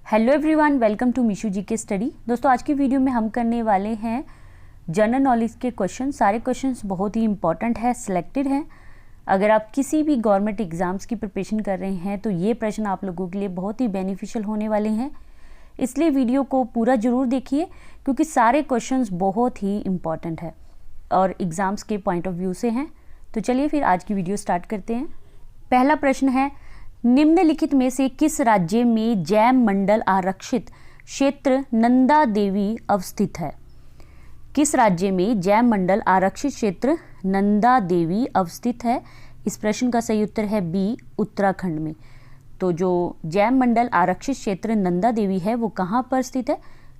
Hello everyone, welcome to मीशू जी के study. दोस्तों, आज की वीडियो में हम करने वाले हैं जनरल नॉलेज के क्वेश्चन। सारे क्वेश्चंस बहुत ही इंपॉर्टेंट है, सिलेक्टेड हैं। अगर आप किसी भी गवर्नमेंट एग्जाम्स की प्रिपरेशन कर रहे हैं तो ये प्रश्न आप लोगों के लिए बहुत ही बेनिफिशियल होने वाले हैं, इसलिए वीडियो को पूरा ज़रूर देखिए क्योंकि सारे क्वेश्चंस बहुत ही इंपॉर्टेंट है और एग्ज़ाम्स के पॉइंट ऑफ व्यू से हैं। तो चलिए फिर आज की वीडियो स्टार्ट करते हैं। पहला प्रश्न है, निम्नलिखित में से किस राज्य में जैव मंडल आरक्षित क्षेत्र नंदा देवी अवस्थित है? किस राज्य में जैव मंडल आरक्षित क्षेत्र नंदा देवी अवस्थित है? इस प्रश्न का सही उत्तर है बी, उत्तराखंड में। तो जो जैव मंडल आरक्षित क्षेत्र नंदा देवी है वो कहाँ पर स्थित है?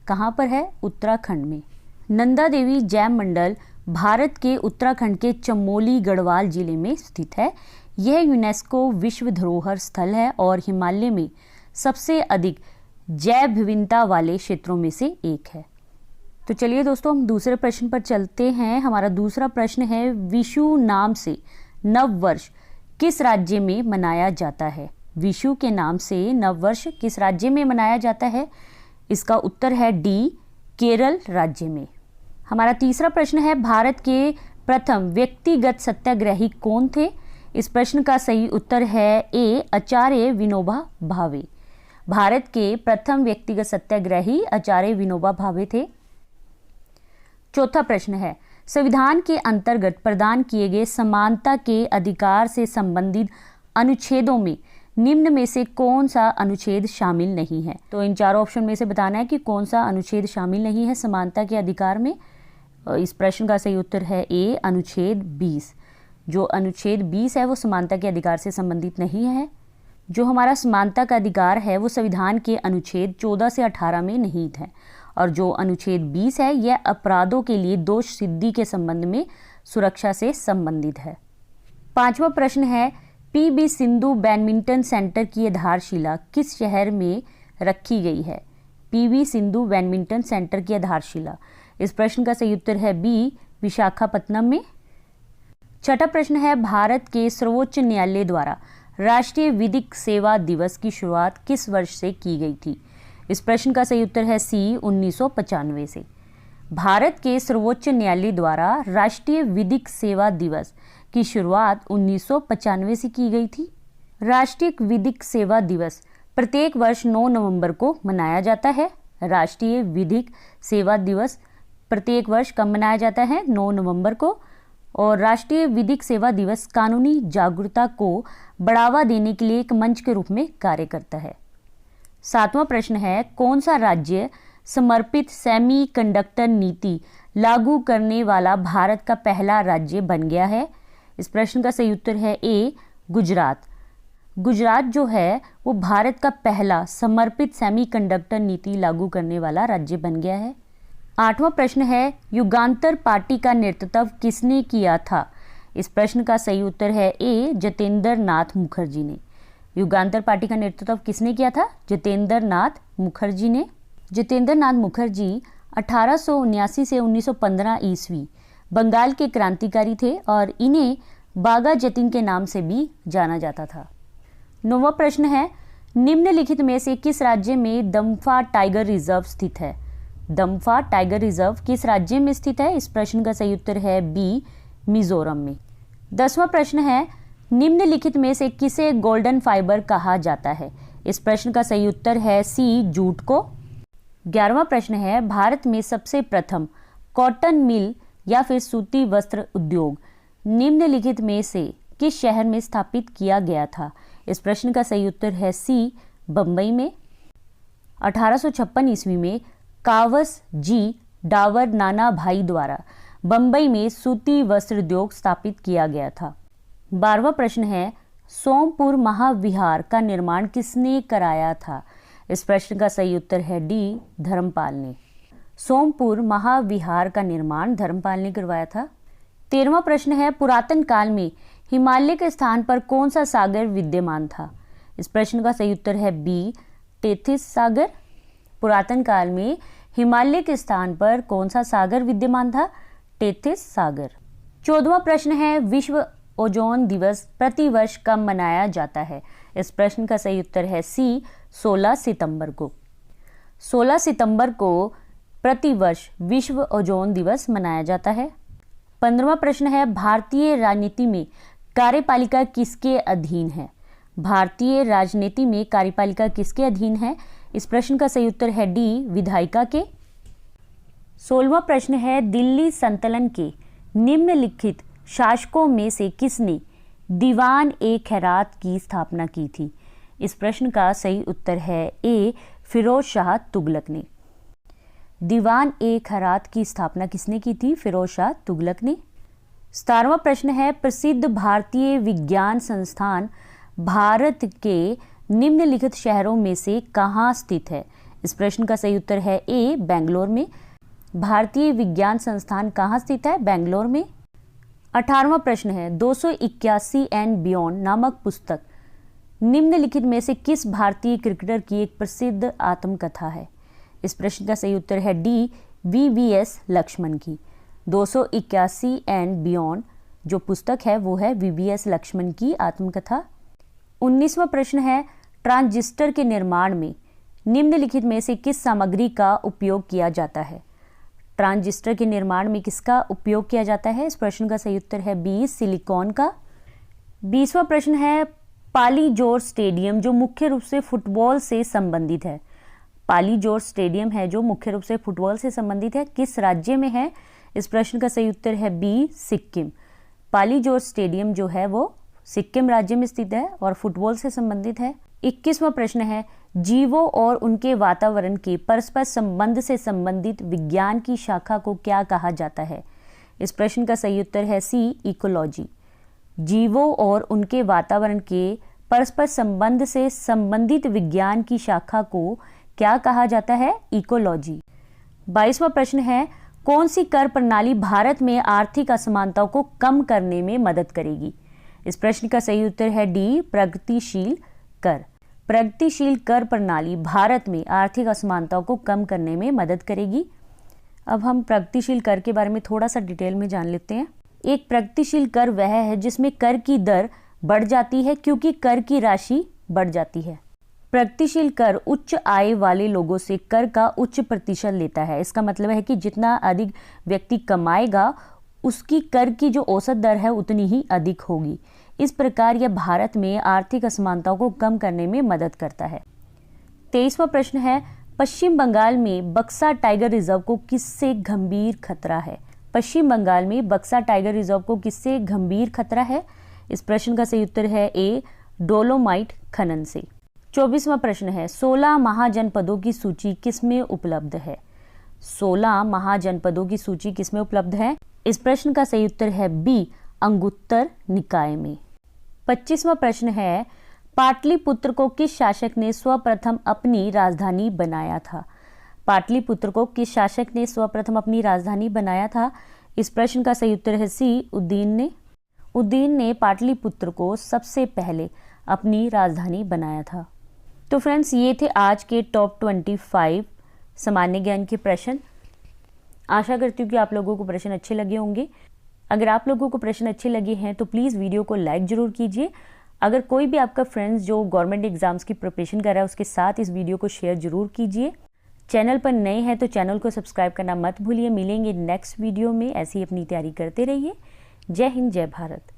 कहाँ पर है? उत्तराखंड में। नंदा देवी जैव मंडल भारत के उत्तराखंड के चमोली गढ़वाल जिले में स्थित है। यह यूनेस्को विश्व धरोहर स्थल है और हिमालय में सबसे अधिक जैव विविधता वाले क्षेत्रों में से एक है। तो चलिए दोस्तों, हम दूसरे प्रश्न पर चलते हैं। हमारा दूसरा प्रश्न है, विशु नाम से नव वर्ष किस राज्य में मनाया जाता है? विशु के नाम से नव वर्ष किस राज्य में मनाया जाता है? इसका उत्तर है डी, केरल राज्य में। हमारा तीसरा प्रश्न है, भारत के प्रथम व्यक्तिगत सत्याग्रही कौन थे? इस प्रश्न का सही उत्तर है ए, आचार्य विनोबा भावे। भारत के प्रथम व्यक्तिगत सत्याग्रही आचार्य विनोबा भावे थे। चौथा प्रश्न है, संविधान के अंतर्गत प्रदान किए गए समानता के अधिकार से संबंधित अनुच्छेदों में निम्न में से कौन सा अनुच्छेद शामिल नहीं है? तो इन चारों ऑप्शन में से बताना है कि कौन सा अनुच्छेद शामिल नहीं है समानता के अधिकार में। इस प्रश्न का सही उत्तर है ए, अनुच्छेद 20। जो अनुच्छेद 20 है वो समानता के अधिकार से संबंधित नहीं है। जो हमारा समानता का अधिकार है वो संविधान के अनुच्छेद 14 से 18 में निहित है और जो अनुच्छेद 20 है यह अपराधों के लिए दोष सिद्धि के संबंध में सुरक्षा से संबंधित है। पांचवा प्रश्न है, पीवी सिंधु बैडमिंटन सेंटर की आधारशिला किस शहर में रखी गई है? पीवी सिंधु बैडमिंटन सेंटर की आधारशिला। इस प्रश्न का सही उत्तर है बी, विशाखापत्तनम में। छठा प्रश्न है, भारत के सर्वोच्च न्यायालय द्वारा राष्ट्रीय विधिक सेवा दिवस की शुरुआत किस वर्ष से की गई थी? इस प्रश्न का सही उत्तर है सी, 1995 से। भारत के सर्वोच्च न्यायालय द्वारा राष्ट्रीय विधिक सेवा दिवस की शुरुआत 1995 से की गई थी। राष्ट्रीय विधिक सेवा दिवस प्रत्येक वर्ष 9 नवंबर को मनाया जाता है। राष्ट्रीय विधिक सेवा दिवस प्रत्येक वर्ष कब मनाया जाता है? 9 नवंबर को। और राष्ट्रीय विधिक सेवा दिवस कानूनी जागरूकता को बढ़ावा देने के लिए एक मंच के रूप में कार्य करता है। सातवां प्रश्न है, कौन सा राज्य समर्पित सेमीकंडक्टर नीति लागू करने वाला भारत का पहला राज्य बन गया है? इस प्रश्न का सही उत्तर है ए, गुजरात। गुजरात जो है वो भारत का पहला समर्पित सेमीकंडक्टर नीति लागू करने वाला राज्य बन गया है। आठवां प्रश्न है, युगांतर पार्टी का नेतृत्व किसने किया था? इस प्रश्न का सही उत्तर है ए, जतेंद्र नाथ मुखर्जी ने। युगांतर पार्टी का नेतृत्व किसने किया था? जतेंद्र नाथ मुखर्जी ने। जतेंद्र नाथ मुखर्जी 1879 से 1915 ईस्वी बंगाल के क्रांतिकारी थे और इन्हें बागा जतीन के नाम से भी जाना जाता था। नौवां प्रश्न है, निम्नलिखित में से किस राज्य में दम्फा टाइगर रिजर्व स्थित है? दम्फा टाइगर रिजर्व किस राज्य में स्थित है? इस प्रश्न का सही उत्तर है बी, मिजोरम में। 10वां प्रश्न है, निम्नलिखित में से किसे गोल्डन फाइबर कहा जाता है? इस प्रश्न का सही उत्तर है सी, जूट को। 11वां प्रश्न है, भारत में सबसे प्रथम कॉटन मिल या फिर सूती वस्त्र उद्योग निम्नलिखित में से किस शहर में स्थापित किया गया था? इस प्रश्न का सही उत्तर है सी, बंबई में। 1856 ईस्वी में कावस जी डावर नाना भाई द्वारा बंबई में सूती वस्त्र उद्योग स्थापित किया गया था। 12वां प्रश्न है, सोमपुर महाविहार का निर्माण किसने कराया था? इस प्रश्न का सही उत्तर है डी, धर्मपाल ने। सोमपुर महाविहार का निर्माण धर्मपाल ने करवाया था। 13वां प्रश्न है, पुरातन काल में हिमालय के स्थान पर कौन सा सागर विद्यमान था? इस प्रश्न का सही उत्तर है बी, टेथिस सागर। पुरातन काल में हिमालय के स्थान पर कौन सा सागर विद्यमान था? टेथिस सागर। 14वां प्रश्न है, विश्व ओजोन दिवस प्रतिवर्ष कब मनाया जाता है? इस प्रश्न का सही उत्तर है सी, 16 सितंबर को। 16 सितंबर को प्रतिवर्ष विश्व ओजोन दिवस मनाया जाता है। 15वां प्रश्न है, भारतीय राजनीति में कार्यपालिका किसके अधीन है? भारतीय राजनीति में कार्यपालिका किसके अधीन है? इस प्रश्न का सही उत्तर है डी, विधायिका के। 16वां प्रश्न है, दिल्ली सल्तनत के निम्नलिखित शासकों में से किसने दीवान-ए-खैरात की स्थापना की थी? इस प्रश्न का सही उत्तर है ए, फिरोज शाह तुगलक ने। दीवान-ए-खैरात की स्थापना किसने की थी? फिरोज शाह तुगलक ने। 17वां प्रश्न है, प्रसिद्ध भारतीय विज्ञान संस्थान भारत के निम्नलिखित शहरों में से कहाँ स्थित है? इस प्रश्न का सही उत्तर है ए, बेंगलोर में। भारतीय विज्ञान संस्थान कहाँ स्थित है? बेंगलोर में। 18वां प्रश्न है, 281 एंड बियॉन्ड नामक पुस्तक निम्नलिखित में से किस भारतीय क्रिकेटर की एक प्रसिद्ध आत्मकथा है? इस प्रश्न का सही उत्तर है डी, वीवीएस लक्ष्मण की। 281 एंड बियॉन्ड जो पुस्तक है वो है वीवीएस लक्ष्मण की आत्मकथा। 19वां प्रश्न है, ट्रांजिस्टर के निर्माण में निम्नलिखित में से किस सामग्री का उपयोग किया जाता है? ट्रांजिस्टर के निर्माण में किसका उपयोग किया जाता है? इस प्रश्न का सही उत्तर है बी, सिलिकॉन का। 20वां प्रश्न है, पाली जॉर्ज स्टेडियम जो मुख्य रूप से फुटबॉल से संबंधित है, पाली जॉर्ज स्टेडियम है जो मुख्य रूप से फुटबॉल से संबंधित है, किस राज्य में है? इस प्रश्न का सही उत्तर है बी, सिक्किम। पाली जॉर्ज स्टेडियम जो है वो सिक्किम राज्य में स्थित है और फुटबॉल से संबंधित है। 21वां प्रश्न है, जीवों और उनके वातावरण के परस्पर संबंध से संबंधित विज्ञान की शाखा को क्या कहा जाता है? इस प्रश्न का सही उत्तर है सी, इकोलॉजी। जीवों और उनके वातावरण के परस्पर संबंध से संबंधित विज्ञान की शाखा को क्या कहा जाता है? इकोलॉजी। 22वां प्रश्न है, कौन सी कर प्रणाली भारत में आर्थिक असमानताओं को कम करने में मदद करेगी? इस प्रश्न का सही उत्तर है डी, प्रगतिशील कर। प्रगतिशील कर प्रणाली भारत में आर्थिक असमानताओं को कम करने में मदद करेगी। अब हम प्रगतिशील कर के बारे में थोड़ा सा डिटेल में जान लेते हैं। एक प्रगतिशील कर वह है जिसमें कर की दर बढ़ जाती है क्योंकि कर की राशि बढ़ जाती है। प्रगतिशील कर उच्च आय वाले लोगों से कर का उच्च प्रतिशत लेता है। इसका मतलब है कि जितना अधिक व्यक्ति कमाएगा उसकी कर की जो औसत दर है उतनी ही अधिक होगी। इस प्रकार यह भारत में आर्थिक असमानताओं को कम करने में मदद करता है। 23वां प्रश्न है, पश्चिम बंगाल में बक्सा टाइगर रिजर्व को किससे गंभीर खतरा है? पश्चिम बंगाल में बक्सा टाइगर रिजर्व को किससे गंभीर खतरा है? इस प्रश्न का सही उत्तर है ए, डोलोमाइट खनन से। 24वां प्रश्न है, 16 महाजनपदों की सूची किसमें उपलब्ध है? 16 महाजनपदों की सूची किसमें उपलब्ध है? इस प्रश्न का सही उत्तर है बी, अंगुत्तर निकाय में। 25वां प्रश्न है, पाटलिपुत्र को किस शासक ने सर्वप्रथम अपनी राजधानी बनाया था? पाटलिपुत्र को किस शासक ने सर्वप्रथम अपनी राजधानी बनाया था? इस प्रश्न का सही उत्तर है सी, उद्दीन ने। उद्दीन ने पाटलिपुत्र को सबसे पहले अपनी राजधानी बनाया था। तो फ्रेंड्स, ये थे आज के टॉप 25 सामान्य ज्ञान के प्रश्न। आशा करती हूँ कि आप लोगों को प्रश्न अच्छे लगे होंगे। अगर आप लोगों को प्रश्न अच्छे लगे हैं तो प्लीज़ वीडियो को लाइक ज़रूर कीजिए। अगर कोई भी आपका फ्रेंड्स जो गवर्नमेंट एग्जाम्स की प्रिपरेशन कर रहा है उसके साथ इस वीडियो को शेयर ज़रूर कीजिए। चैनल पर नए हैं तो चैनल को सब्सक्राइब करना मत भूलिए। मिलेंगे नेक्स्ट वीडियो में, ऐसी अपनी तैयारी करते रहिए। जय हिंद, जय भारत।